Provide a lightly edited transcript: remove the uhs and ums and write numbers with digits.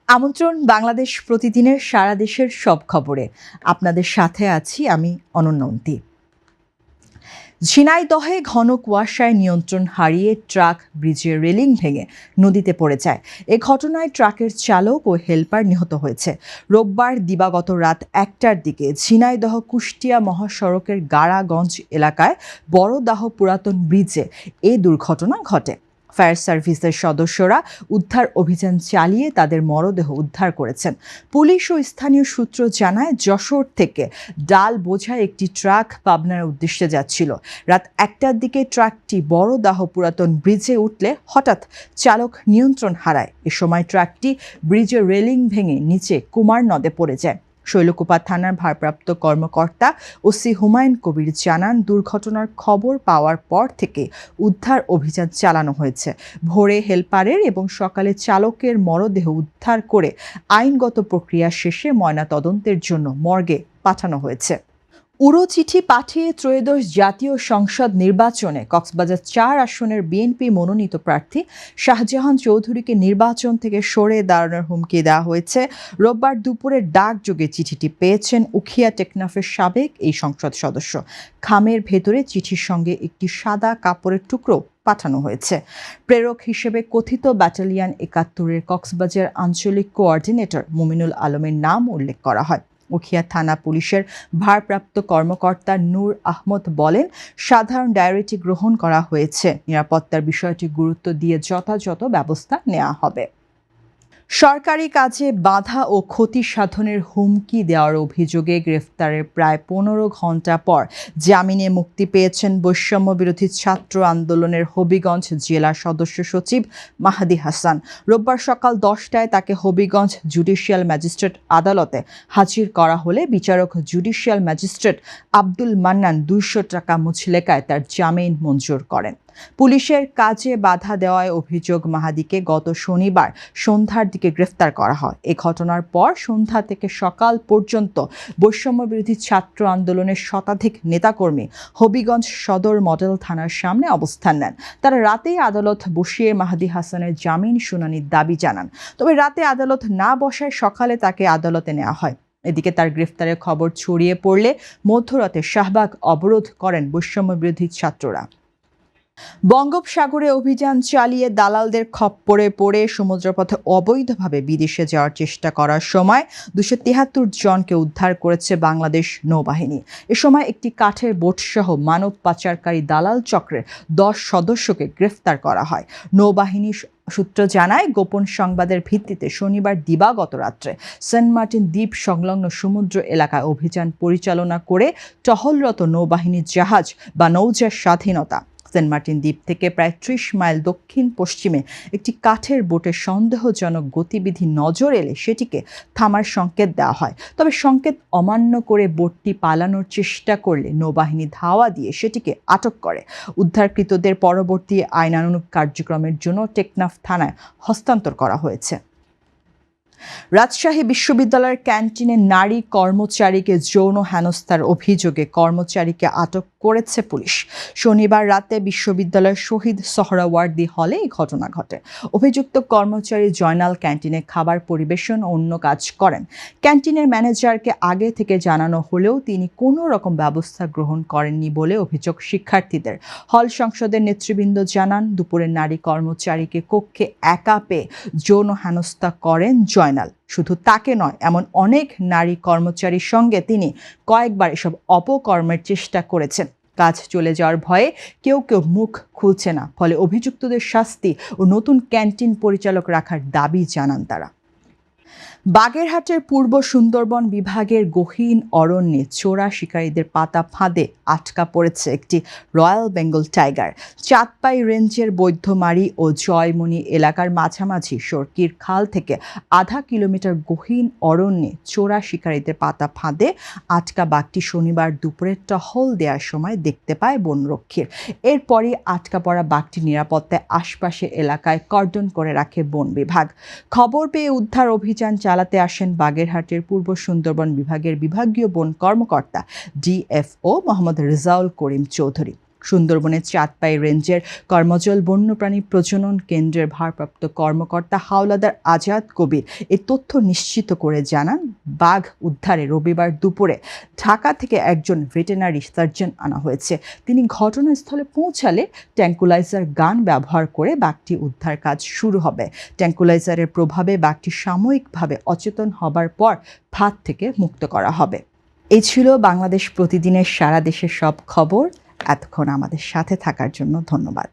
আমন্ত্রণ বাংলাদেশ প্রতিদিনের সারা দেশের সব খবরে আপনাদের সাথে আছি আমি অনন্যন্তী। ঝিনাইদহে ঘন কুয়াশায় নিয়ন্ত্রণ হারিয়ে ট্রাক ব্রিজের রেলিং ভেঙে নদীতে পড়ে যায়। এ ঘটনায় ট্রাকের চালক ও হেলপার নিহত হয়েছে। রোববার দিবাগত রাত 1টার দিকে ঝিনাইদহ কুষ্টিয়া মহাসড়কের গাড়াগঞ্জ এলাকায় বড়দাহ পুরাতন ব্রিজে এ দুর্ঘটনা ঘটে। ফায়ার সার্ভিসের সদস্যরা উদ্ধার অভিযান চালিয়ে তাদের মরদেহ উদ্ধার করেছেন। পুলিশ ও স্থানীয় সূত্র জানায়, যশোর থেকে ডাল বোঝাই একটি ট্রাক পাবনার উদ্দেশ্যে যাচ্ছিল। রাত 1টার দিকে ট্রাকটি বড়দাহ পুরাতন ব্রিজে উঠলে হঠাৎ চালক নিয়ন্ত্রণ হারায়। এ সময় ট্রাকটি ব্রিজের রেলিং ভেঙে নিচে কুমার নদে পড়ে যায়। শৈলকুপা থানার ভারপ্রাপ্ত কর্মকর্তা ওসি হুমায়ুন কবির জানান, দুর্ঘটনার খবর পাওয়ার পর থেকে উদ্ধার অভিযান চালানো হয়েছে। ভোরে হেলপারের এবং সকালে চালকের মরদেহ উদ্ধার করে আইনগত প্রক্রিয়া শেষে ময়নাতদন্তের জন্য মর্গে পাঠানো হয়েছে। উড়ো চিঠি পাঠিয়ে ত্রয়োদশ জাতীয় সংসদ নির্বাচনে কক্সবাজার 4 আসনের বিএনপি মনোনীত প্রার্থী শাহজাহান চৌধুরীকে নির্বাচন থেকে সরে দাঁড়ানোর হুমকি দেওয়া হয়েছে। রোববার দুপুরে ডাকযোগে চিঠিটি পেয়েছেন উখিয়া টেকনাফের সাবেক এই সংসদ সদস্য। খামের ভেতরে চিঠির সঙ্গে একটি সাদা কাপড়ের টুকরো পাঠানো হয়েছে। প্রেরক হিসেবে কথিত ব্যাটালিয়ন 71-এর কক্সবাজার আঞ্চলিক কোঅর্ডিনেটর মুমিনুল আলমের নাম উল্লেখ করা হয়। উখিয়া থানা পুলিশের ভারপ্রাপ্ত কর্মকর্তা নূর আহমদ বলেন, সাধারণ ডায়েরিটি গ্রহণ করা হয়েছে। নিরাপত্তার বিষয়টি গুরুত্ব দিয়ে যথাযথ ব্যবস্থা নেওয়া হবে। সরকারি কাজে বাধা ও ক্ষতি সাধনের হুমকি দেওয়ার অভিযোগে গ্রেফতারের প্রায় 15 ঘণ্টা পর জামিনে মুক্তি পেয়েছেন বৈষম্য বিরোধী ছাত্র আন্দোলনের হবিগঞ্জ জেলা সদস্য সচিব মাহাদি হাসান। রোববার সকাল 10টায় তাকে হবিগঞ্জ জুডিশিয়াল ম্যাজিস্ট্রেট আদালতে হাজির করা হলে বিচারক জুডিশিয়াল ম্যাজিস্ট্রেট আব্দুল মান্নান 200 টাকা মুচলেকায় তার জামিন মঞ্জুর করেন। পুলিশের কাজে বাধা দেওয়ায় অভিযোগ মাহাদিকে গত শনিবার সন্ধ্যার দিকে গ্রেফতার করা হয়। এ ঘটনার পর সন্ধ্যা থেকে সকাল পর্যন্ত বৈষম্য বিরোধী ছাত্র আন্দোলনের শতাধিক নেতাকর্মী হবিগঞ্জ সদর মডেল থানার সামনে অবস্থান নেন। তারা রাতেই আদালত বসিয়ে মাহাদি হাসানের জামিন শুনানির দাবি জানান। তবে রাতে আদালত না বসায় সকালে তাকে আদালতে নেওয়া হয়। এদিকে তার গ্রেফতারের খবর ছড়িয়ে পড়লে মধ্যরাতে শাহবাগ অবরোধ করেন বৈষম্য বিরোধী ছাত্ররা। বঙ্গোপসাগরে অভিযান চালিয়ে দালালদের খপ্পরে পড়ে সমুদ্রপথে অবৈধভাবে বিদেশে যাওয়ার চেষ্টা করার সময় 273 জনকে উদ্ধার করেছে বাংলাদেশ নৌবাহিনী। এ সময় একটি কাঠের বোটসহ মানব পাচারকারী দালাল চক্রের 10 সদস্যকে গ্রেফতার করা হয়। নৌবাহিনী সূত্র জানায়, গোপন সংবাদের ভিত্তিতে শনিবার দিবাগত রাত্রে সেন্ট মার্টিন দ্বীপ সংলগ্ন সমুদ্র এলাকায় অভিযান পরিচালনা করে টহলরত নৌবাহিনীর জাহাজ বা নৌজার স্বাধীনতা সেন্ট মার্টিন দ্বীপ থেকে প্রায় 30 মাইল দক্ষিণ পশ্চিমে একটি কাঠের বোটের সন্দেহজনক গতিবিধি নজর এলে সেটিকে থামার সংকেত দেওয়া হয়। তবে সংকেত অমান্য করে বোটটি পালানোর চেষ্টা করলে নৌবাহিনী ধাওয়া দিয়ে সেটিকে আটক করে। উদ্ধারকৃতদের পরবর্তী আইনানুগ কার্যক্রমের জন্য টেকনাফ থানায় হস্তান্তর করা হয়েছে। রাজশাহী বিশ্ববিদ্যালয়ের ক্যান্টিনে নারী কর্মচারীকে যৌন হেনস্থার অভিযোগে কর্মচারীকে আটক করেছে পুলিশ। শনিবার রাতে বিশ্ববিদ্যালয়ের শহীদ সোহরাওয়ার্দী হলে এই ঘটনা ঘটে। অভিযুক্ত কর্মচারী জয়নাল ক্যান্টিনে খাবার পরিবেশন ও অন্য কাজ করেন। ক্যান্টিনের ম্যানেজারকে আগে থেকে জানানো হলেও তিনি কোনো রকম ব্যবস্থা গ্রহণ করেননি বলে অভিযোগ শিক্ষার্থীদের। হল সংসদের নেতৃবৃন্দ জানান, দুপুরে নারী কর্মচারীকে কক্ষে একা পেয়ে যৌন হেনস্থা করেন জয়নাল। শুধু তাকে নয়, এমন অনেক নারী কর্মচারীর সঙ্গে তিনি কয়েকবার এসব অপকর্মের চেষ্টা করেছেন। কাজ চলে যাওয়ার ভয়ে কেউ কেউ মুখ খুলছে না। ফলে অভিযুক্তদের শাস্তি ও নতুন ক্যান্টিন পরিচালক রাখার দাবি জানান তারা। বাগেরহাটের পূর্ব সুন্দরবন বিভাগের গহীন অরণ্যে চোরা শিকারীদের পাতা ফাঁদে আটকা পড়েছে একটি রয়্যাল বেঙ্গল টাইগার। চাঁদপাই রেঞ্জের বৈদ্যমারি ও জয়মণি এলাকার মাঝামাঝি সরকির খাল থেকে আধা কিলোমিটার গহীন অরণ্যে চোরা শিকারীদের পাতা ফাঁদে আটকা বাঘটি শনিবার দুপুরে টহল দেওয়ার সময় দেখতে পায় বনরক্ষীর। এরপরই আটকা পড়া বাঘটি নিরাপত্তায় আশপাশে এলাকায় কর্ডন করে রাখে বন বিভাগ। খবর পেয়ে উদ্ধার অভিযান চালাতে আসেন বাগেরহাটের পূর্ব সুন্দরবন বিভাগের বিভাগীয় বন কর্মকর্তা ডিএফও মোহাম্মদ রেজাউল করিম চৌধুরী। সুন্দরবনের চাঁদপাই রেঞ্জের কর্মজল বন্যপ্রাণী প্রজনন কেন্দ্রের ভারপ্রাপ্ত কর্মকর্তা হাওলাদার আজাদ কবির এই তথ্য নিশ্চিত করে জানান, বাঘ উদ্ধারে রবিবার দুপুরে ঢাকা থেকে একজন ভেটেরিনারি সার্জন আনা হয়েছে। তিনি ঘটনাস্থলে পৌঁছালে ট্যাঙ্কুলাইজার গান ব্যবহার করে বাঘটি উদ্ধার কাজ শুরু হবে। ট্যাঙ্কুলাইজারের প্রভাবে বাঘটি সাময়িকভাবে অচেতন হবার পর ফাঁদ থেকে মুক্ত করা হবে। এই ছিল বাংলাদেশ প্রতিদিনের সারা দেশের সব খবর। এতক্ষণ আমাদের সাথে থাকার জন্য ধন্যবাদ।